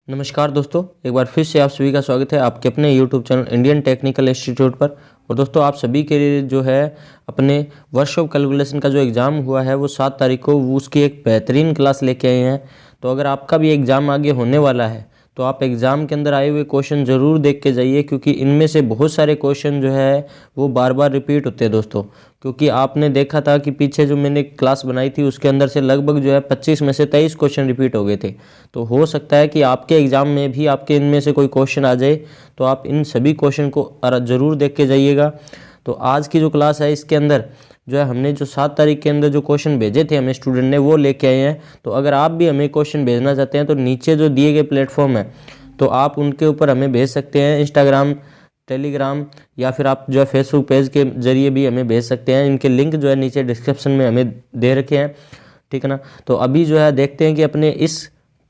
नमस्कार दोस्तों, एक बार फिर से आप सभी का स्वागत है आपके अपने YouTube channel Indian technical institute पर। और दोस्तों, आप सभी के लिए जो है अपने वर्कशॉप कैलकुलेशन का जो एग्ज़ाम हुआ है वो 7 तारीख को वो उसकी एक बेहतरीन क्लास लेके आए हैं। तो अगर आपका भी एग्ज़ाम आगे होने वाला है तो आप एग्ज़ाम के अंदर आए हुए क्वेश्चन ज़रूर देख के जाइए, क्योंकि इनमें से बहुत सारे क्वेश्चन जो है वो बार बार रिपीट होते हैं दोस्तों। क्योंकि आपने देखा था कि पीछे जो मैंने क्लास बनाई थी उसके अंदर से लगभग जो है 25 में से 23 क्वेश्चन रिपीट हो गए थे। तो हो सकता है कि आपके एग्ज़ाम में भी आपके इनमें से कोई क्वेश्चन आ जाए, तो आप इन सभी क्वेश्चन को ज़रूर देख के जाइएगा। तो आज की जो क्लास है इसके अंदर जो है हमने जो 7 तारीख के अंदर जो क्वेश्चन भेजे थे हमें स्टूडेंट ने वो लेके आए हैं। तो अगर आप भी हमें क्वेश्चन भेजना चाहते हैं तो नीचे जो दिए गए प्लेटफॉर्म है तो आप उनके ऊपर हमें भेज सकते हैं, इंस्टाग्राम, टेलीग्राम या फिर आप जो है फेसबुक पेज के जरिए भी हमें भेज सकते हैं। इनके लिंक जो है नीचे डिस्क्रिप्शन में हमें दे रखे हैं, ठीक है ना। तो अभी जो है देखते हैं कि अपने इस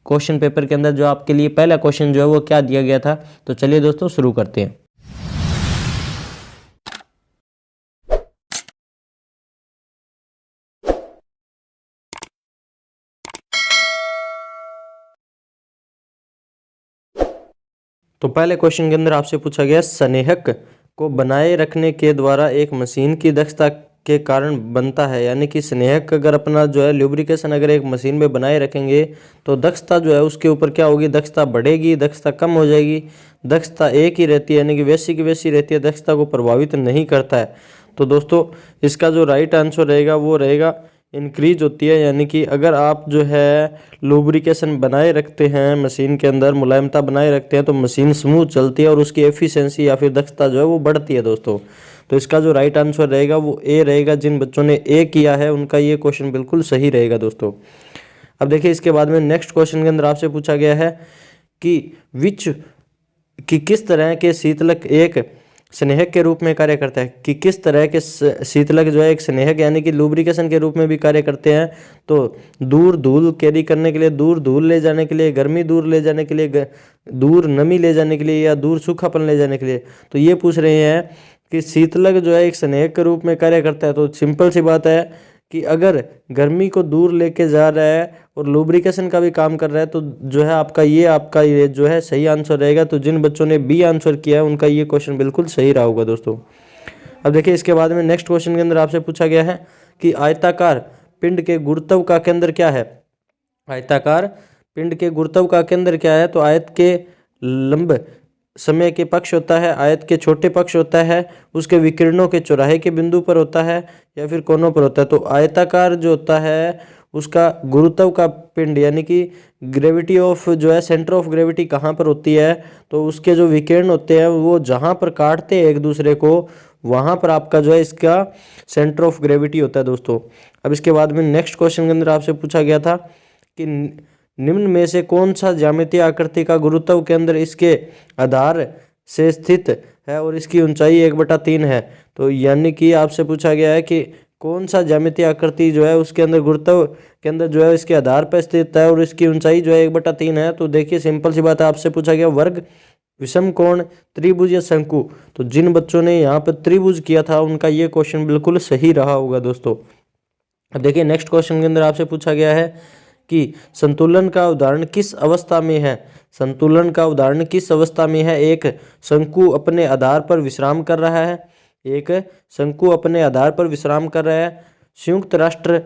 क्वेश्चन पेपर के अंदर जो आपके लिए पहला क्वेश्चन जो है वो क्या दिया गया था। तो चलिए दोस्तों शुरू करते हैं। तो पहले क्वेश्चन के अंदर आपसे पूछा गया, संनेहक को बनाए रखने के द्वारा एक मशीन की दक्षता के कारण बनता है। यानी कि स्नेहक अगर अपना जो है ल्यूब्रिकेशन अगर एक मशीन में बनाए रखेंगे तो दक्षता जो है उसके ऊपर क्या होगी, दक्षता बढ़ेगी, दक्षता कम हो जाएगी। दक्षता एक ही रहती है, यानी कि वैसी की वैसी रहती है, दक्षता को प्रभावित नहीं करता है। तो दोस्तों इसका जो राइट आंसर रहेगा वो रहेगा इंक्रीज होती है। यानी कि अगर आप जो है लुब्रिकेशन बनाए रखते हैं मशीन के अंदर, मुलायमता बनाए रखते हैं, तो मशीन स्मूथ चलती है और उसकी एफिशिएंसी या फिर दक्षता जो है वो बढ़ती है दोस्तों। तो इसका जो राइट आंसर रहेगा वो ए रहेगा। जिन बच्चों ने ए किया है उनका ये क्वेश्चन बिल्कुल सही रहेगा दोस्तों। अब देखिए इसके बाद में नेक्स्ट क्वेश्चन के अंदर आपसे पूछा गया है कि किस तरह के शीतलक एक स्नेहक के रूप में कार्य करता है। कि किस तरह के शीतलक जो है एक स्नेहक यानी कि लुब्रिकेशन के रूप में भी कार्य करते हैं। तो दूर धूल कैरी करने के लिए, दूर धूल ले जाने के लिए, गर्मी दूर ले जाने के लिए, दूर नमी ले जाने के लिए, या दूर सूखापन ले जाने के लिए। तो ये पूछ रहे हैं कि शीतलक जो है एक स्नेहक के रूप में कार्य करता है। तो सिंपल सी बात है कि अगर गर्मी को दूर लेके जा रहा है और लुब्रिकेशन का भी काम कर रहा है तो जो है आपका ये जो है सही आंसर रहेगा। तो जिन बच्चों ने बी आंसर किया है उनका ये क्वेश्चन बिल्कुल सही रहा होगा दोस्तों। अब देखिए इसके बाद में नेक्स्ट क्वेश्चन के अंदर आपसे पूछा गया है कि आयताकार पिंड के गुरुत्व का केंद्र क्या है। आयताकार पिंड के गुरुत्व का केंद्र क्या है। तो आयत के लंब समय के पक्ष होता है, आयत के छोटे पक्ष होता है, उसके विकिरणों के चौराहे के बिंदु पर होता है, या फिर कोनों पर होता है। तो आयताकार जो होता है उसका गुरुत्व का पिंड यानी कि ग्रेविटी ऑफ जो है सेंटर ऑफ ग्रेविटी कहाँ पर होती है। तो उसके जो विकिरण होते हैं वो जहाँ पर काटते हैं एक दूसरे को वहाँ पर आपका जो है इसका सेंटर ऑफ ग्रेविटी होता है दोस्तों। अब इसके बाद में नेक्स्ट क्वेश्चन के अंदर आपसे पूछा गया था कि निम्न में से कौन सा ज्यामितीय आकृति का गुरुत्व के अंदर इसके आधार से स्थित है और इसकी ऊंचाई 1/3 है। तो यानी कि आपसे पूछा गया है कि कौन सा ज्यामितीय आकृति जो है उसके अंदर गुरुत्व के अंदर जो है इसके आधार पर स्थित है और इसकी ऊंचाई जो है 1/3 है। तो देखिए सिंपल सी बात है, आपसे पूछा गया वर्ग, विषम कोण, त्रिभुज या शंकु। तो जिन बच्चों ने यहाँ पर त्रिभुज किया था उनका ये क्वेश्चन बिल्कुल सही रहा होगा दोस्तों। अब देखिए नेक्स्ट क्वेश्चन के अंदर आपसे पूछा गया है कि संतुलन का उदाहरण किस अवस्था में है। संतुलन का उदाहरण किस अवस्था में है। एक शंकु अपने आधार पर विश्राम कर रहा है, एक शंकु अपने आधार पर विश्राम कर रहा है, संयुक्त राष्ट्र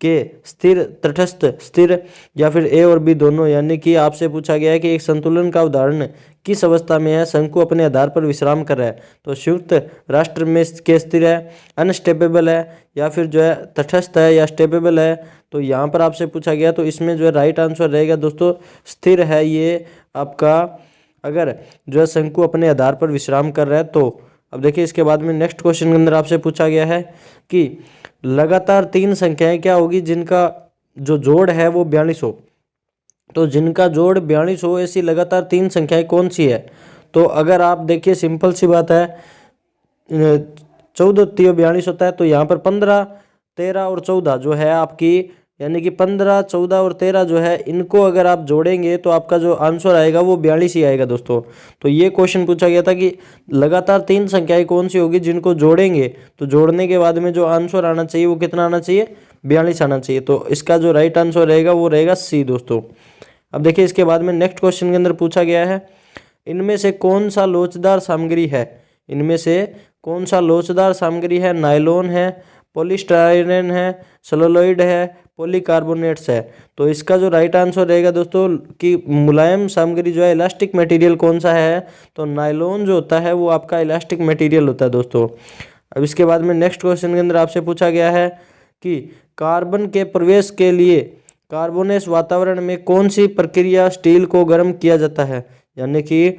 के स्थिर, तटस्थ स्थिर, या फिर ए और बी दोनों। यानी कि आपसे पूछा गया है कि एक संतुलन का उदाहरण किस अवस्था में है, शंकु अपने आधार पर विश्राम कर रहा है। तो संयुक्त राष्ट्र में के स्थिर है, अनस्टेबल है, या फिर जो है तटस्थ है या स्टेबल है। तो यहाँ पर आपसे पूछा गया तो इसमें जो है राइट आंसर रहेगा दोस्तों स्थिर है ये आपका, अगर जो है शंकु अपने आधार पर विश्राम कर रहा है तो। अब देखिए इसके बाद में नेक्स्ट क्वेश्चन के अंदर आपसे पूछा गया है कि लगातार 3 संख्याएं क्या होगी जिनका जो जोड़ है वो 42 हो। तो जिनका जोड़ 42 हो ऐसी लगातार 3 संख्याएं कौन सी है। तो अगर आप देखिए सिंपल सी बात है, 14 3 42 होता है। तो यहाँ पर 15 13 और 14 जो है आपकी, यानी कि 15 14 और 13 जो है इनको अगर आप जोड़ेंगे तो आपका जो आंसर आएगा वो 42 ही आएगा दोस्तों। तो ये क्वेश्चन पूछा गया था कि लगातार 3 संख्याएं कौन सी होगी जिनको जोड़ेंगे तो जोड़ने के बाद में जो आंसर आना चाहिए वो कितना आना चाहिए, 42 आना चाहिए। तो इसका जो राइट आंसर रहेगा वो रहेगा सी दोस्तों। अब देखिए इसके बाद में नेक्स्ट क्वेश्चन के अंदर पूछा गया है, इनमें से कौन सा लोचदार सामग्री है, इनमें से कौन सा लोचदार सामग्री है, नायलॉन है, पॉलीस्टायरीन है, सेलुलोइड है, पॉलीकार्बोनेट्स है। तो इसका जो राइट आंसर रहेगा दोस्तों कि मुलायम सामग्री जो है, इलास्टिक मटेरियल कौन सा है, तो नायलॉन जो होता है वो आपका इलास्टिक मटेरियल होता है दोस्तों। अब इसके बाद में नेक्स्ट क्वेश्चन के अंदर आपसे पूछा गया है कि कार्बन के प्रवेश के लिए कार्बोनेस वातावरण में कौन सी प्रक्रिया स्टील को गर्म किया जाता है, यानी कि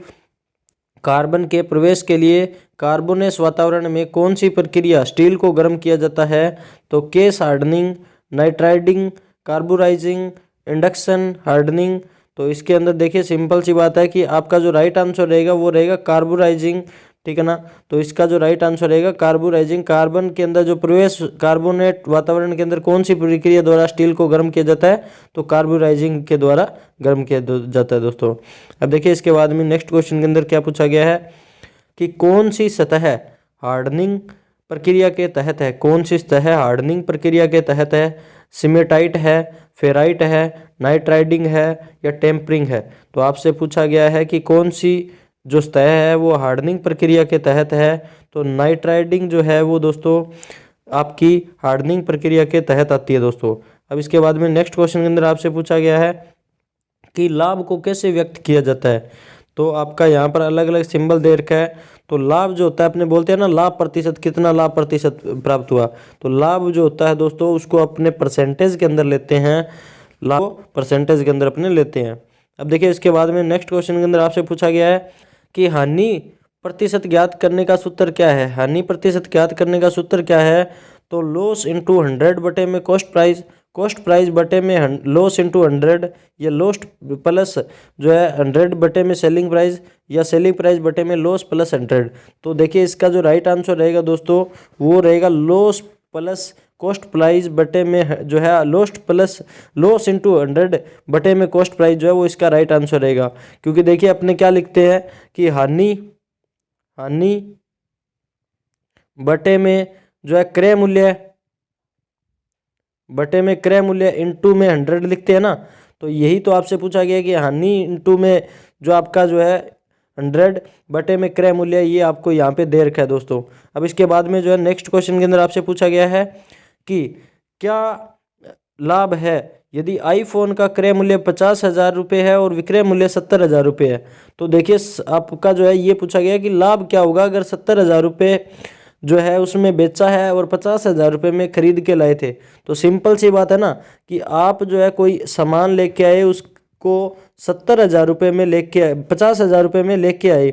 कार्बन के प्रवेश के लिए कार्बोनेस वातावरण में कौन सी प्रक्रिया स्टील को गर्म किया जाता है, तो case hardening, nitriding, carburising, induction hardening. तो इसके अंदर देखिए सिंपल सी बात है कि आपका जो राइट आंसर रहेगा वो रहेगा कार्बोराइजिंग, ठीक है ना। तो इसका जो राइट आंसर रहेगा कार्बोराइजिंग। कार्बन के अंदर जो प्रवेश कार्बोनेट वातावरण के अंदर कौन सी प्रक्रिया द्वारा स्टील को गर्म किया जाता है, तो कार्बोराइजिंग के द्वारा गर्म किया जाता है दोस्तों। अब देखिए इसके बाद में नेक्स्ट क्वेश्चन के अंदर क्या पूछा गया है कि कौन सी सतह हार्डनिंग प्रक्रिया के तहत है, कौन सी सतह हार्डनिंग प्रक्रिया के तहत है, सिमेटाइट है, फेराइट है, नाइट्राइडिंग है या टेम्परिंग है। तो आपसे पूछा गया है कि कौन सी जो सतह है वो हार्डनिंग प्रक्रिया के तहत है, तो नाइट्राइडिंग जो है वो दोस्तों आपकी हार्डनिंग प्रक्रिया के तहत आती है दोस्तों। अब इसके बाद में नेक्स्ट क्वेश्चन के अंदर आपसे पूछा गया है कि लाभ को कैसे व्यक्त किया जाता है। तो आपका यहाँ पर अलग अलग सिंबल दे रखा है। तो लाभ जो होता है, अपने बोलते हैं ना लाभ प्रतिशत, कितना लाभ प्रतिशत प्राप्त हुआ, तो लाभ जो होता है दोस्तों उसको अपने परसेंटेज के अंदर लेते हैं, लाभ परसेंटेज के अंदर अपने लेते हैं। अब देखिए इसके बाद में नेक्स्ट क्वेश्चन के अंदर आपसे पूछा गया है कि हानि प्रतिशत ज्ञात करने का सूत्र क्या है। हानि प्रतिशत ज्ञात करने का सूत्र क्या है, तो लॉस इंटू 100 बटे में कॉस्ट प्राइस, कॉस्ट प्राइस बटे में लॉस इंटू 100, या लॉस्ट प्लस जो है 100 बटे में सेलिंग प्राइस, या सेलिंग प्राइस बटे में लॉस प्लस 100। तो देखिए इसका जो राइट आंसर रहेगा दोस्तों वो रहेगा लॉस प्लस कॉस्ट प्राइस बटे में जो है लॉस्ट प्लस लॉस इंटू 100 बटे में कॉस्ट प्राइस जो है वो इसका राइट आंसर रहेगा। क्योंकि देखिए अपने क्या लिखते हैं कि हानि बटे में जो है क्रय मूल्य बटे में क्रय मूल्य इंटू में 100 लिखते हैं ना। तो यही तो आपसे पूछा गया कि हानि इंटू में जो आपका जो है 100 बटे में क्रय मूल्य, ये आपको यहाँ पे दे रखा है दोस्तों। अब इसके बाद में जो है नेक्स्ट क्वेश्चन के अंदर आपसे पूछा गया है कि क्या लाभ है यदि आईफोन का क्रय मूल्य 50,000 रुपये है और विक्रय मूल्य 70,000 रुपये है। तो देखिए आपका जो है ये पूछा गया कि लाभ क्या होगा अगर 70,000 रुपये जो है उसमें बेचा है और 50,000 रुपये में खरीद के लाए थे। तो सिंपल सी बात है ना कि आप जो है कोई सामान लेके आए, उसको 70,000 रुपये में लेके आए, 50,000 रुपये में लेके आए,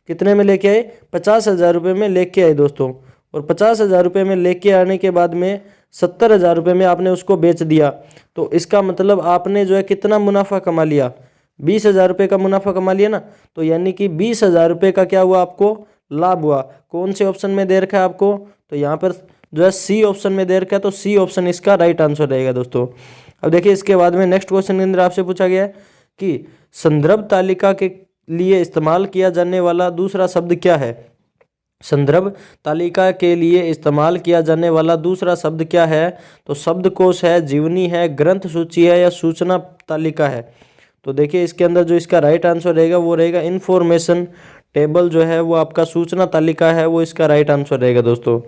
कितने में लेके आए, 50,000 रुपये में लेके आए दोस्तों। और 50,000 रुपये में लेके आने के बाद में 70,000 रुपये में आपने उसको बेच दिया। तो इसका मतलब आपने जो है कितना मुनाफा कमा लिया, 20,000 रुपये का मुनाफा कमा लिया ना। तो यानी कि 20,000 रुपये का क्या हुआ, आपको लाभ हुआ। कौन से ऑप्शन में दे रखा है आपको, तो यहाँ पर जो है सी ऑप्शन में दे रखा है, तो सी ऑप्शन इसका राइट आंसर रहेगा दोस्तों। अब देखिए इसके बाद में नेक्स्ट क्वेश्चन के अंदर आपसे पूछा गया है कि संदर्भ तालिका के लिए इस्तेमाल किया जाने वाला दूसरा शब्द क्या है। संदर्भ तालिका के लिए इस्तेमाल किया जाने वाला दूसरा शब्द क्या है, तो शब्दकोश है, जीवनी है, ग्रंथ सूची है या सूचना तालिका है। तो देखिए इसके अंदर जो इसका राइट आंसर रहेगा वो रहेगा इंफॉर्मेशन टेबल, जो है वो आपका सूचना तालिका है, वो इसका राइट आंसर रहेगा दोस्तों।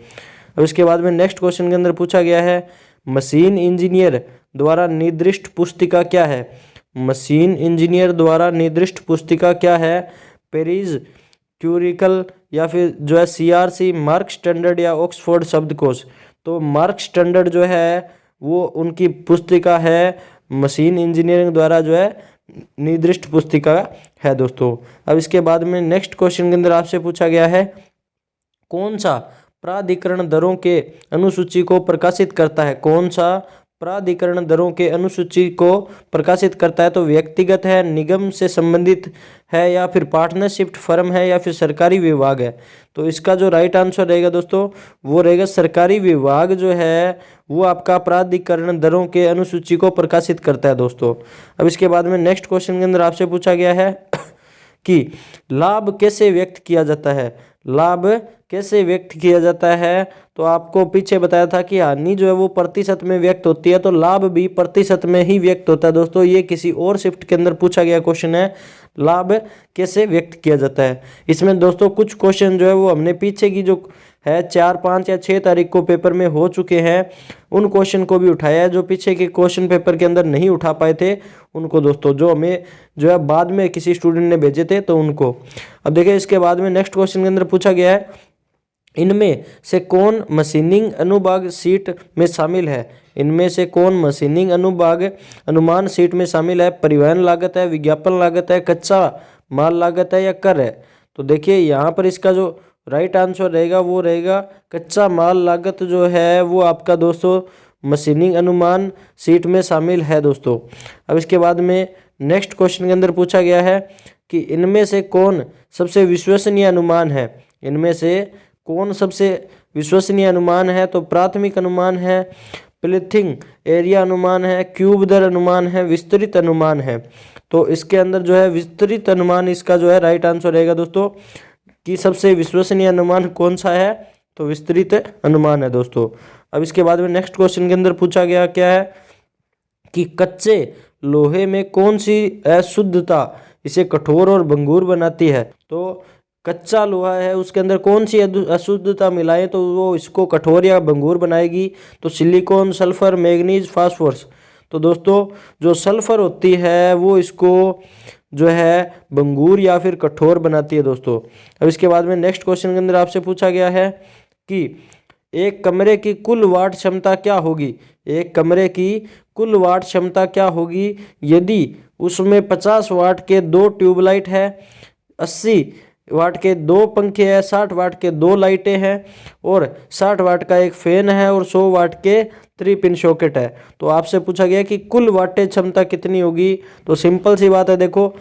अब इसके बाद में नेक्स्ट क्वेश्चन के अंदर पूछा गया है मशीन इंजीनियर द्वारा निर्दिष्ट पुस्तिका क्या है। मशीन इंजीनियर द्वारा निर्दिष्ट पुस्तिका क्या है, पेरिस क्यूरिकल या फिर जो है CRC, मार्क स्टैंडर्ड या ऑक्सफोर्ड शब्दकोश। तो मार्क स्टैंडर्ड जो है वो उनकी पुस्तिका है, मशीन इंजीनियरिंग द्वारा जो है निर्दिष्ट पुस्तिका है दोस्तों। अब इसके बाद में नेक्स्ट क्वेश्चन के अंदर आपसे पूछा गया है कौन सा प्राधिकरण दरों के अनुसूची को प्रकाशित करता है। कौन सा प्राधिकरण दरों के अनुसूची को प्रकाशित करता है, तो व्यक्तिगत है, निगम से संबंधित है या फिर पार्टनरशिप फर्म है या फिर सरकारी विभाग है। तो इसका जो राइट आंसर रहेगा दोस्तों वो रहेगा सरकारी विभाग जो है वो आपका प्राधिकरण दरों के अनुसूची को प्रकाशित करता है दोस्तों। अब इसके बाद में नेक्स्ट क्वेश्चन के अंदर आपसे पूछा गया है कि लाभ कैसे व्यक्त किया जाता है। लाभ कैसे व्यक्त किया जाता है? तो आपको पीछे बताया था कि हानि जो है वो प्रतिशत में व्यक्त होती है, तो लाभ भी प्रतिशत में ही व्यक्त होता है दोस्तों। ये किसी और शिफ्ट के अंदर पूछा गया क्वेश्चन है, लाभ कैसे व्यक्त किया जाता है। इसमें दोस्तों कुछ क्वेश्चन जो है वो हमने पीछे की जो है 4, 5 या 6 तारीख को पेपर में हो चुके हैं, उन क्वेश्चन को भी उठाया है। जो पीछे के क्वेश्चन पेपर के अंदर नहीं उठा पाए थे उनको दोस्तों, जो हमें जो है बाद में किसी स्टूडेंट ने भेजे थे, तो उनको। अब देखिए इसके बाद में नेक्स्ट क्वेश्चन के अंदर पूछा गया है, इनमें से कौन मशीनिंग अनुभाग सीट में शामिल है? इनमें से कौन मशीनिंग अनुभाग अनुमान सीट में शामिल है? परिवहन लागत है, विज्ञापन लागत है, कच्चा माल लागत है या कर है? तो देखिए यहाँ पर इसका जो राइट आंसर रहेगा वो रहेगा कच्चा माल लागत जो है वो आपका दोस्तों मशीनिंग अनुमान सीट में शामिल है दोस्तों। अब इसके बाद में नेक्स्ट क्वेश्चन के अंदर पूछा गया है कि इनमें से कौन सबसे विश्वसनीय अनुमान है? इनमें से कौन सबसे विश्वसनीय अनुमान है? तो प्राथमिक अनुमान है, प्लीथिंग एरिया अनुमान है, क्यूब दर अनुमान है, विस्तृत अनुमान है। तो इसके अंदर जो है विस्तृत अनुमान इसका जो है राइट आंसर रहेगा दोस्तों, कि सबसे विश्वसनीय अनुमान कौन सा है? तो विस्तृत अनुमान है दोस्तों। अब इसके बाद में नेक्स्ट क्वेश्चन के अंदर पूछा गया क्या है कि कच्चे लोहे में कौन सी अशुद्धता इसे कठोर और भंगुर बनाती है? तो कच्चा लोहा है उसके अंदर कौन सी अशुद्धता मिलाएं तो वो इसको कठोर या भंगुर बनाएगी? तो सिलिकॉन, सल्फर, मैग्नीज, फास्फोरस। तो दोस्तों जो सल्फर होती है वो इसको जो है भंगुर या फिर कठोर बनाती है दोस्तों। अब इसके बाद में नेक्स्ट क्वेश्चन के अंदर आपसे पूछा गया है कि एक कमरे की कुल वाट क्षमता क्या होगी? एक कमरे की कुल वाट क्षमता क्या होगी यदि उसमें 50 वाट के 2 ट्यूबलाइट है, 80 वाट के 2 पंखे हैं, 60 वाट के 2 लाइटें हैं और 60 वाट का एक फैन है और 100 वाट के 3 पिन सॉकेट है। तो आपसे पूछा गया कि कुल वाटेज क्षमता कितनी होगी? तो सिंपल सी बात है, देखो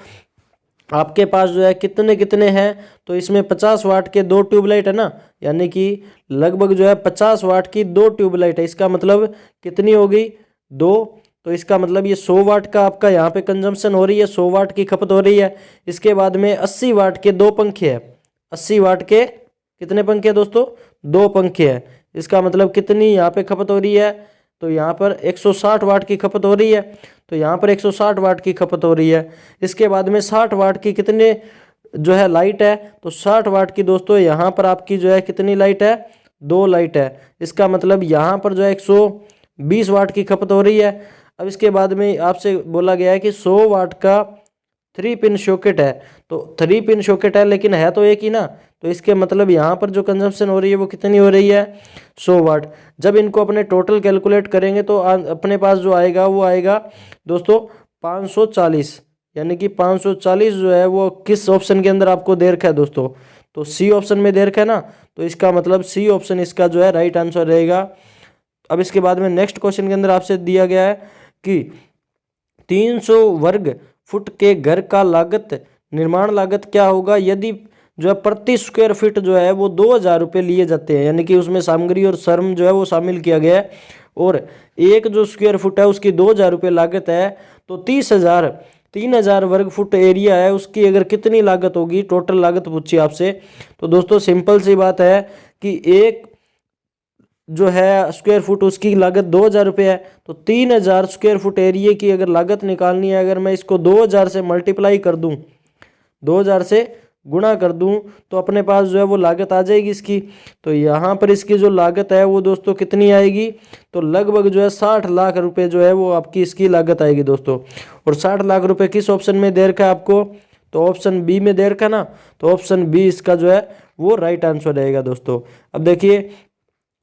आपके पास जो है कितने कितने हैं, तो इसमें 50 वाट के 2 ट्यूबलाइट है ना, यानी कि लगभग जो है 50 वाट की 2 ट्यूबलाइट है। इसका मतलब कितनी हो गई? 2। तो इसका मतलब ये 100 वाट का आपका यहाँ पे कंजम्पशन हो रही है, 100 वाट की खपत हो रही है। इसके बाद में 80 वाट के 2 पंखे हैं, 80 वाट के कितने पंखे हैं दोस्तों? 2 पंखे हैं। इसका मतलब कितनी यहाँ पे खपत हो रही है? तो यहाँ पर 160 वाट की खपत हो रही है, तो यहाँ पर 160 वाट की खपत हो रही है। इसके बाद में 60 वाट की कितने जो है लाइट है? तो 60 वाट की दोस्तों यहाँ पर आपकी जो है कितनी लाइट है? 2 लाइट है। इसका मतलब यहाँ पर जो है 120 वाट की खपत हो रही है। अब इसके बाद में आपसे बोला गया है कि 100 वाट का 3 पिन सॉकेट है, तो 3 पिन सॉकेट है लेकिन है तो एक ही ना, तो इसके मतलब यहाँ पर जो कंजम्पशन हो रही है वो कितनी हो रही है? 100 वाट। जब इनको अपने टोटल कैलकुलेट करेंगे तो अपने पास जो आएगा वो आएगा दोस्तों 540, यानी कि 540 जो है वो किस ऑप्शन के अंदर आपको दे रखा है दोस्तों? तो सी ऑप्शन में दे रखा है ना, तो इसका मतलब सी ऑप्शन इसका जो है राइट आंसर रहेगा। अब इसके बाद में नेक्स्ट क्वेश्चन के अंदर आपसे दिया गया है कि 300 वर्ग फुट के घर का लागत निर्माण लागत क्या होगा यदि जो है प्रति स्क्वायर फीट जो है वो 2000 रुपये लिए जाते हैं, यानी कि उसमें सामग्री और श्रम जो है वो शामिल किया गया है और एक जो स्क्वायर फुट है उसकी 2000 रुपये लागत है, तो 3000 वर्ग फुट एरिया है उसकी अगर कितनी लागत होगी, टोटल लागत पूछी आपसे। तो दोस्तों सिंपल सी बात है कि एक जो है स्क्वायर फुट उसकी लागत 2000 रुपये है, तो 3000 स्क्वायर फुट एरिया की अगर लागत निकालनी है, अगर मैं इसको 2000 से मल्टीप्लाई कर दूं, 2000 से गुणा कर दूं, तो अपने पास जो है वो लागत आ जाएगी इसकी। तो यहाँ पर इसकी जो लागत है वो दोस्तों कितनी आएगी? तो लगभग जो है 60 लाख रुपए जो है वो आपकी इसकी लागत आएगी दोस्तों। और 60 लाख रुपए किस ऑप्शन में दे रखा है आपको? तो ऑप्शन बी में दे रखा ना, तो ऑप्शन बी इसका जो है वो राइट आंसर रहेगा दोस्तों। अब देखिए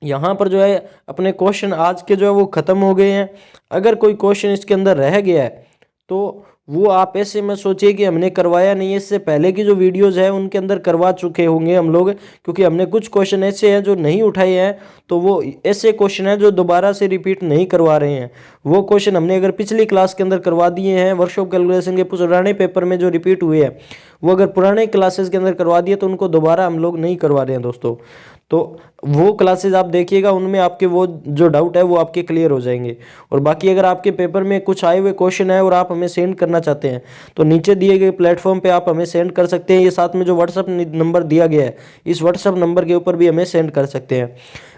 यहाँ पर जो है अपने क्वेश्चन आज के जो है वो ख़त्म हो गए हैं। अगर कोई क्वेश्चन इसके अंदर रह गया है तो वो आप ऐसे मत सोचिए कि हमने करवाया नहीं है, इससे पहले की जो वीडियोस है उनके अंदर करवा चुके होंगे हम लोग, क्योंकि हमने कुछ क्वेश्चन ऐसे हैं जो नहीं उठाए हैं, तो वो ऐसे क्वेश्चन हैं जो दोबारा से रिपीट नहीं करवा रहे हैं। वो क्वेश्चन हमने अगर पिछली क्लास के अंदर करवा दिए हैं, वर्कशॉप कैलकुलेशन के पुराने पेपर में जो रिपीट हुए हैं वो अगर पुराने क्लासेस के अंदर करवा दिए तो उनको दोबारा हम लोग नहीं करवा रहे हैं दोस्तों। तो वो क्लासेज आप देखिएगा, उनमें आपके वो जो डाउट है वो आपके क्लियर हो जाएंगे। और बाकी अगर आपके पेपर में कुछ आए हुए क्वेश्चन है और आप हमें सेंड करना चाहते हैं तो नीचे दिए गए प्लेटफॉर्म पे आप हमें सेंड कर सकते हैं। ये साथ में जो व्हाट्सअप नंबर दिया गया है, इस व्हाट्सअप नंबर के ऊपर भी हमें सेंड कर सकते हैं।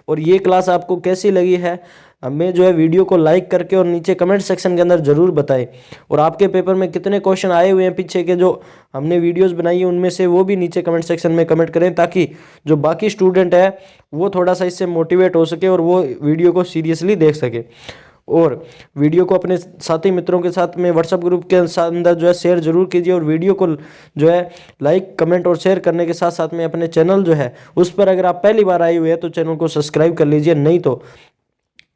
और ये क्लास आपको कैसी लगी है हमें जो है वीडियो को लाइक करके और नीचे कमेंट सेक्शन के अंदर ज़रूर बताएं। और आपके पेपर में कितने क्वेश्चन आए हुए हैं पीछे के जो हमने वीडियोस बनाई है उनमें से, वो भी नीचे कमेंट सेक्शन में कमेंट करें, ताकि जो बाकी स्टूडेंट है वो थोड़ा सा इससे मोटिवेट हो सके और वो वीडियो को सीरियसली देख सके। और वीडियो को अपने साथी मित्रों के साथ में व्हाट्सएप ग्रुप के अंदर जो है शेयर जरूर कीजिए। और वीडियो को जो है लाइक कमेंट और शेयर करने के साथ साथ में अपने चैनल जो है उस पर अगर आप पहली बार आए हुए हैं तो चैनल को सब्सक्राइब कर लीजिए, नहीं तो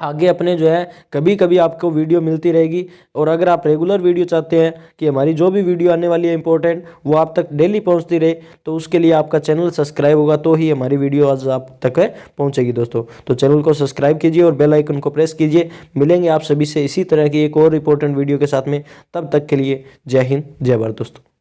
आगे अपने जो है कभी कभी आपको वीडियो मिलती रहेगी। और अगर आप रेगुलर वीडियो चाहते हैं कि हमारी जो भी वीडियो आने वाली है इंपॉर्टेंट वो आप तक डेली पहुंचती रहे, तो उसके लिए आपका चैनल सब्सक्राइब होगा तो ही हमारी वीडियो आज आप तक पहुंचेगी दोस्तों। तो चैनल को सब्सक्राइब कीजिए और बेल आइकन को प्रेस कीजिए। मिलेंगे आप सभी से इसी तरह की एक और इंपॉर्टेंट वीडियो के साथ में, तब तक के लिए जय हिंद जय भारत दोस्तों।